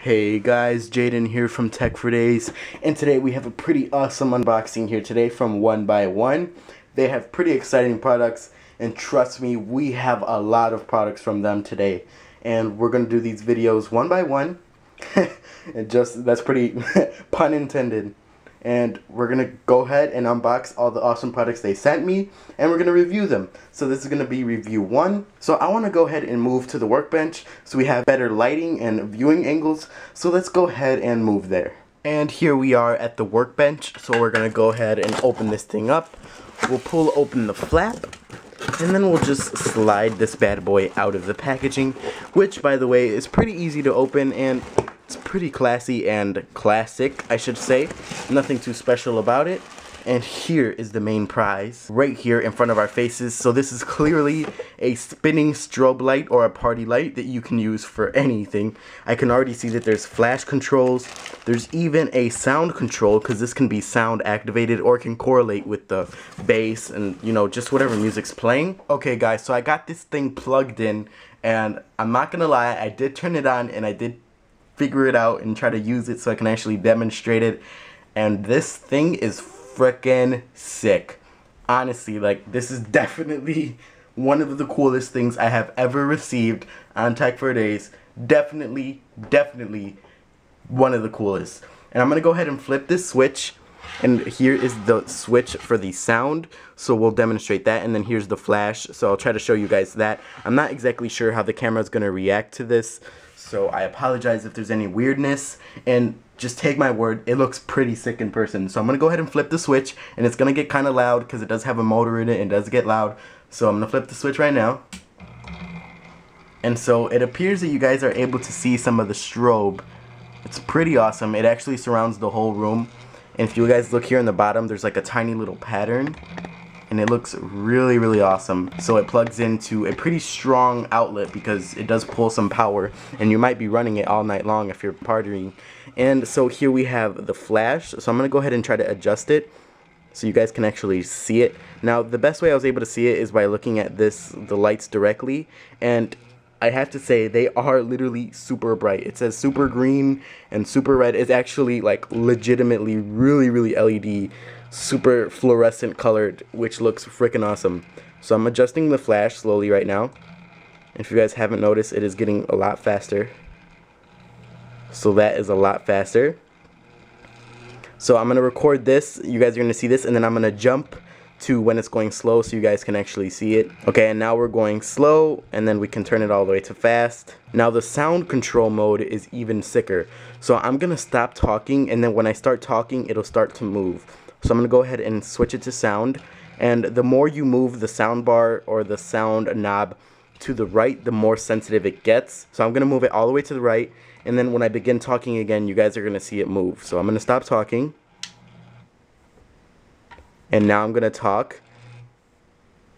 Hey guys, Jaden here from Tech for Days, and today we have a pretty awesome unboxing here today from 1Byone. They have pretty exciting products, and trust me, we have a lot of products from them today. And we're going to do these videos one by one, and that's pretty pun intended. And we're going to go ahead and unbox all the awesome products they sent me, and we're going to review them. So this is going to be review 1. So I want to go ahead and move to the workbench so we have better lighting and viewing angles. So let's go ahead and move there. And here we are at the workbench. So we're going to go ahead and open this thing up. We'll pull open the flap, and then we'll just slide this bad boy out of the packaging, which, by the way, is pretty easy to open, and it's pretty classy and classic, I should say. Nothing too special about it. And here is the main prize, right here in front of our faces. So this is clearly a spinning strobe light or a party light that you can use for anything. I can already see that there's flash controls. There's even a sound control, because this can be sound activated or can correlate with the bass and, you know, just whatever music's playing. Okay guys, so I got this thing plugged in, and I'm not gonna lie, I did turn it on and I did figure it out and try to use it so I can actually demonstrate it. And this thing is freaking sick. Honestly, like, this is definitely one of the coolest things I have ever received on Tech for Days. Definitely one of the coolest. And I'm gonna go ahead and flip this switch, and here is the switch for the sound, so we'll demonstrate that. And then here's the flash, so I'll try to show you guys that. I'm not exactly sure how the camera's gonna react to this, so I apologize if there's any weirdness, and just take my word, it looks pretty sick in person. So I'm going to go ahead and flip the switch, and it's going to get kind of loud because it does have a motor in it and does get loud. So I'm going to flip the switch right now. And so it appears that you guys are able to see some of the strobe. It's pretty awesome. It actually surrounds the whole room. And if you guys look here in the bottom, there's like a tiny little pattern. And it looks really awesome. So it plugs into a pretty strong outlet because it does pull some power, and you might be running it all night long if you're partying. And so here we have the flash, so I'm gonna go ahead and try to adjust it so you guys can actually see it. Now the best way I was able to see it is by looking at the lights directly, and I have to say they are literally super bright. It says super green and super red. It's actually like legitimately really LED, super fluorescent colored, which looks freaking awesome. So I'm adjusting the flash slowly right now. If you guys haven't noticed, it is getting a lot faster. So that is a lot faster. So I'm gonna record this, you guys are gonna see this, and then I'm gonna jump to when it's going slow so you guys can actually see it. Okay, and now we're going slow, and then we can turn it all the way to fast. Now the sound control mode is even sicker. So I'm gonna stop talking, and then when I start talking, it'll start to move. So I'm gonna go ahead and switch it to sound, and the more you move the sound bar or the sound knob to the right, the more sensitive it gets. So I'm gonna move it all the way to the right, and then when I begin talking again, you guys are gonna see it move. So I'm gonna stop talking, and now I'm gonna talk,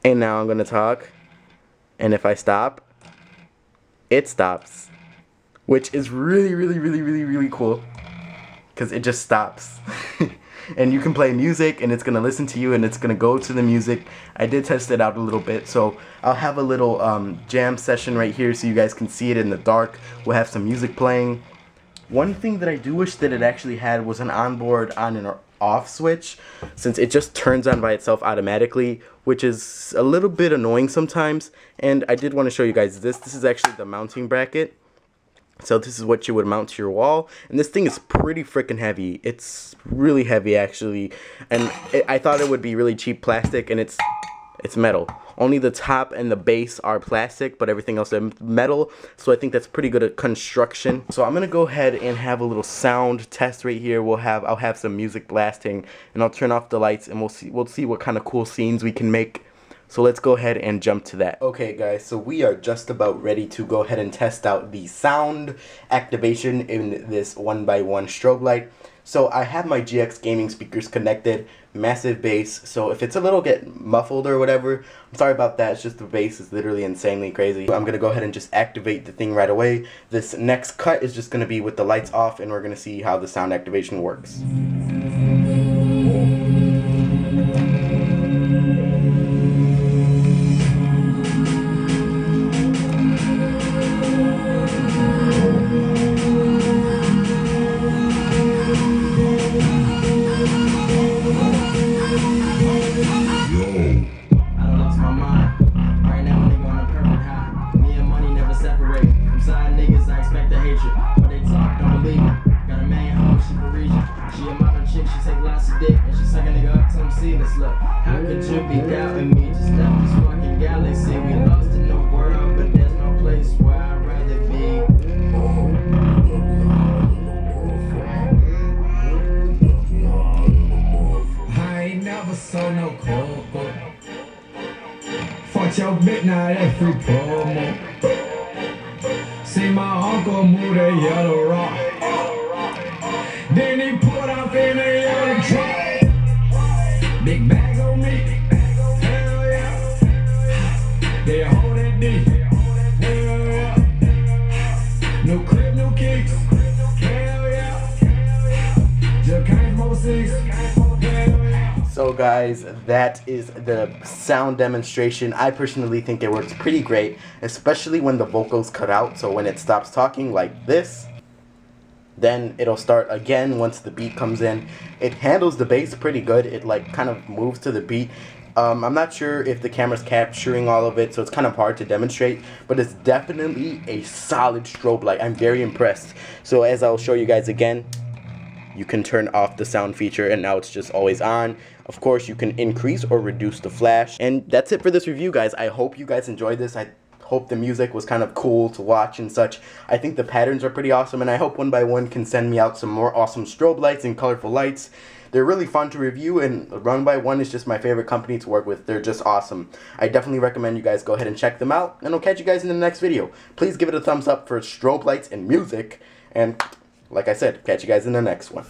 and now I'm gonna talk, and if I stop, it stops, which is really cool, because it just stops. And you can play music, and it's gonna listen to you, and it's gonna go to the music. I did test it out a little bit, so I'll have a little jam session right here so you guys can see it in the dark. We'll have some music playing. One thing that I do wish that it actually had was an onboard on and off switch, since it just turns on by itself automatically, which is a little bit annoying sometimes. And I did want to show you guys this. This is actually the mounting bracket. So this is what you would mount to your wall, and this thing is pretty freaking heavy. It's really heavy actually, and I thought it would be really cheap plastic, and it's metal. Only the top and the base are plastic, but everything else is metal, so I think that's pretty good at construction. So I'm gonna go ahead and have a little sound test right here. I'll have some music blasting, and I'll turn off the lights, and we'll see what kind of cool scenes we can make. So let's go ahead and jump to that. Okay guys, so we are just about ready to go ahead and test out the sound activation in this 1Byone strobe light. So I have my GX gaming speakers connected, massive bass, so if it's a little get muffled or whatever, I'm sorry about that. It's just the bass is literally insanely crazy. I'm gonna go ahead and just activate the thing right away. This next cut is just gonna be with the lights off, and we're gonna see how the sound activation works. preacher, but they talk, don't believe it. Got a main hoe, she Parisian. She a modern chick, she take lots of dick, and she suck a nigga up till I'm seamless. Look, how could you be doubting me? Just left this fucking galaxy. We lost in the world, but there's no place where I'd rather be. I ain't never saw no coco. Fuck your bitch, now that free promo. See my uncle move that yellow rock. Then he put off in a yellow truck. Big bags on me. Hell yeah. They hold that D. Hell yeah. No crib, no kicks. Hell yeah. Just came from 06. Hell yeah. So guys, that is the sound demonstration. I personally think it works pretty great, especially when the vocals cut out. So when it stops talking like this, then it'll start again once the beat comes in. It handles the bass pretty good. It like kind of moves to the beat. I'm not sure if the camera's capturing all of it, so it's kind of hard to demonstrate, but it's definitely a solid strobe light. I'm very impressed. So as I'll show you guys again, you can turn off the sound feature and now it's just always on. Of course, you can increase or reduce the flash. And that's it for this review, guys. I hope you guys enjoyed this. I hope the music was kind of cool to watch and such. I think the patterns are pretty awesome, and I hope 1Byone can send me out some more awesome strobe lights and colorful lights. They're really fun to review, and 1Byone is just my favorite company to work with. They're just awesome. I definitely recommend you guys go ahead and check them out, and I'll catch you guys in the next video. Please give it a thumbs up for strobe lights and music, and like I said, catch you guys in the next one.